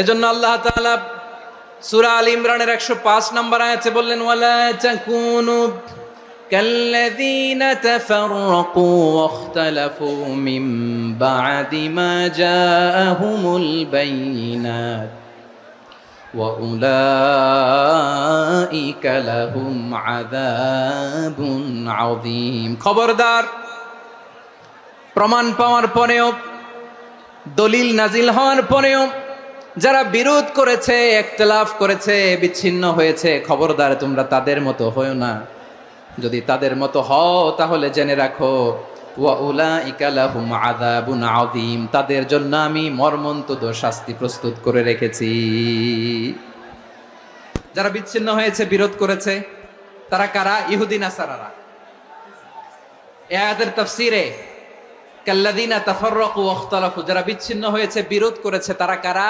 এজন্য আল্লাহ তাআলা সূরা আল ইমরানের 105 নম্বর আয়াতে বললেন, ওয়ালা তাকুনু কাল্লাযীনা তাফাররাকু ওয়াখতালাফু মিন বা'দি মা জাআহুমুল বাইয়িনাত ওয়া উলাইকা লাহুম আযাবুন আযীম। খবরদার, প্রমাণ পাওয়ার পরেও, দলিল নাজিল হওয়ার পরেও যারা বিরোধ করেছে, ইখতিলাফ করেছে, বিচ্ছিন্ন হয়েছে, খবরদার তোমরা তাদের মতো হয়ো না। যদি তাদের মতো হও তাহলে জেনে রাখো, ওয়া উলাইকা লাহুম আযাবুন আযীম, তাদের জন্য আমি মর্মন্তুদ শাস্তি প্রস্তুত করে রেখেছি। যারা বিচ্ছিন্ন হয়েছে, বিরোধ করেছে, তারা কারা? ইহুদি নাসারারা। এই আয়াতের তাফসীরে কাল্লাযীনা তাফাররাকু ওয়াখতালাফু, যারা বিচ্ছিন্ন হয়েছে, বিরোধ করেছে, তারা কারা?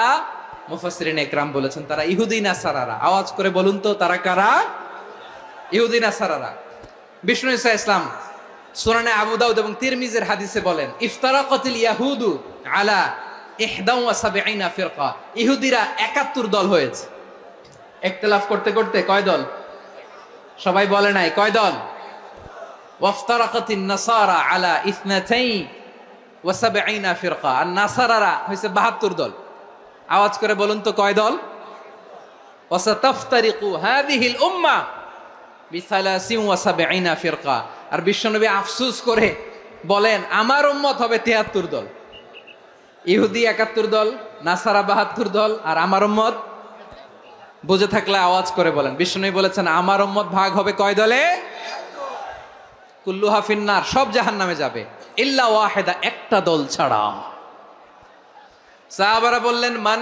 মুফাসসিরিন ইকরাম বলেছেন তারা ইহুদি নাসারারা। আওয়াজ করে বলুন তো, তারা কারা? ইহুদি নাসারারা। বিষ্ণু ঈসা ইসলাম সুনানে আবু দাউদ এবং তিরমিজির হাদিসে বলেন, ইফতারাকাতিল ইয়াহুদু আলা 71 ফিরকা, ইহুদিরা 71 দল হয়েছে। ইখতিলাফ করতে করতে কয় দল? সবাই বলে নাই, কয় দল? ওয়াফতারাকাতিন নাসারা আলা 72 ফিরকা, আর নাসারারা হইছে 72 দল। আওয়াজ করে বলুন তো, কয় দল? ওয়াসাতাফতারিকু হাযিহিল উম্মাহ বি73 ফিরকা। আর বিশ্বনবী আফসোস করে বলেন, আমার উম্মত হবে 73 দল। ইহুদি 71 দল, নাসারা 72 দল, আর আমার উম্মত। বুঝে থাকলে আওয়াজ করে বলেন। বিশ্বনবী বলেছেন, আমার উম্মত ভাগ হবে কয় দলে? কুল্লুহা ফিন্নার, সব জাহান্নামে যাবে, ইল্লা ওয়াহিদা, একটা দল ছাড়া। সাহাবারা বললেন, মান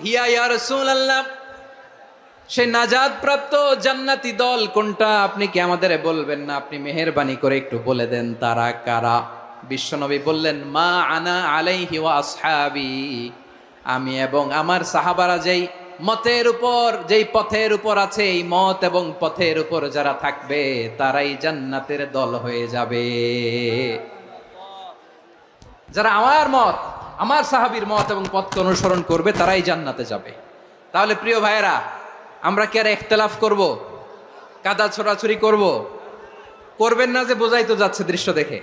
হিয়া ইয়া রাসূলুল্লাহ, সেই নাজাত প্রাপ্ত জান্নাতি দল কোনটা? আপনি কি আমাদের বলবেন না? আপনি মেহেরবানি করে একটু বলে দেন তারা কারা। বিশ্বনবী বললেন, মা আনা আলাইহি ওয়া আসহাবি, আমি এবং আমার সাহাবারা যেই মতের উপর, যেই পথের উপর আছে, এই মত এবং পথের উপর যারা থাকবে তারাই জান্নাতের দল হয়ে যাবে। যারা আমার মত, আমার সাহাবীর মত এবং পথকে অনুসরণ করবে তারাই জান্নাতে যাবে। তাহলে প্রিয় ভাইয়েরা, আমরা কি আর ইখতিলাফ করব? কাদা ছোড়াছুরি করব? করবেন না যে বোঝাই তো যাচ্ছে দৃশ্য দেখে।